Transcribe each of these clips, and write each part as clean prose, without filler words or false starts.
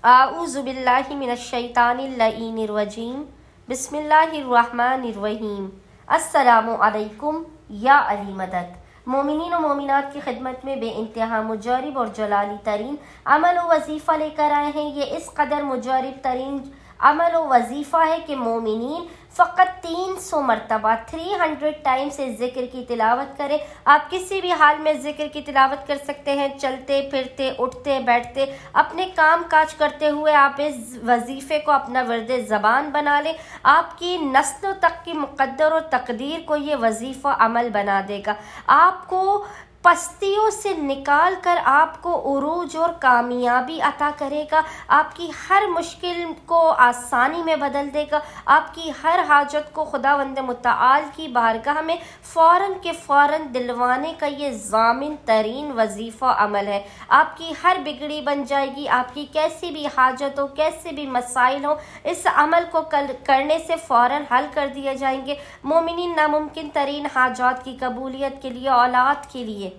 आऊज़ु बिल्लाहि मिनश्शैतानिर्रजीम बिस्मिल्लाहिर्रहमानिर्रहीम। अस्सलामु अलैकुम या अली मदद। मोमिनीन व मोमिनात की खिदमत में बेइंतहा मुजारिब और जलाली तरीन अमल व वजीफ़ा लेकर आए हैं। ये इस कदर मुजारिब तरीन अमल व वजीफ़ा है कि मोमिनीन फ़कत 300 मरतबा 300 टाइम्स इस ज़िक्र की तिलावत करें। आप किसी भी हाल में ज़िक्र की तिलावत कर सकते हैं, चलते फिरते, उठते बैठते, अपने काम काज करते हुए आप इस वजीफ़े को अपना वर्द ज़बान बना लें। आपकी नस्लों तक की मुक़द्दर और तकदीर को ये वजीफ़ा अमल बना देगा। आपको पस्तियों से निकाल कर आपको उरूज और कामयाबी अता करेगा। आपकी हर मुश्किल को आसानी में बदल देगा। आपकी हर हाजत को खुदावंद मुत्तआल की बारगाह में फ़ौरन के फ़ौरन दिलवाने का ये ज़ामिन तरीन वजीफ़ा अमल है। आपकी हर बिगड़ी बन जाएगी। आपकी कैसी भी हाजत हो, कैसे भी मसाइल हो, इस अमल को करने से फ़ौरन हल कर दिए जाएंगे। मोमिनीन नामुमकिन तरीन हाजात की कबूलियत के लिए, औलाद के लिए,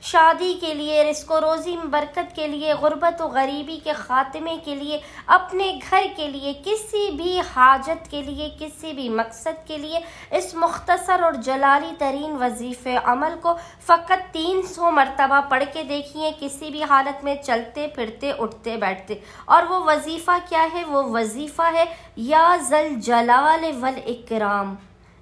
शादी के लिए, रिज़्क़ रोज़ी में बरकत के लिए, गुर्बत व गरीबी के ख़ात्मे के लिए, अपने घर के लिए, किसी भी हाजत के लिए, किसी भी मकसद के लिए इस मुख्तसर और जलाली तरीन वजीफ़े अमल को फ़कत 300 मरतबा पढ़ के देखिए, किसी भी हालत में, चलते फिरते, उठते बैठते। और वो वजीफ़ा क्या है? वो वजीफ़ा है या ज़ल जलाल वल इकराम,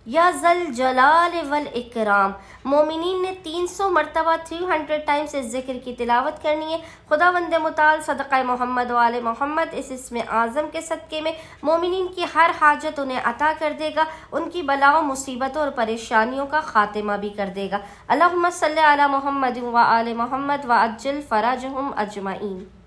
या ज़ल जलाल वल इकराम। मोमिनीन ने 300 मरतबा 300 टाइम्स इस ज़िक्र की तिलावत करनी है। खुदावंद मुताल सदक़ा मोहम्मद व आले मोहम्मद इस इस्म आज़म के सदक़े में मोमिनीन की हर हाजत उन्हें अता कर देगा। उनकी बलाओं, मुसीबतों और परेशानियों का ख़ात्मा भी कर देगा। अल्लाहुम्मा सल्लि अला मुहम्मद व आले मोहम्मद व अज्जिल फ़रजहुम अजमईन।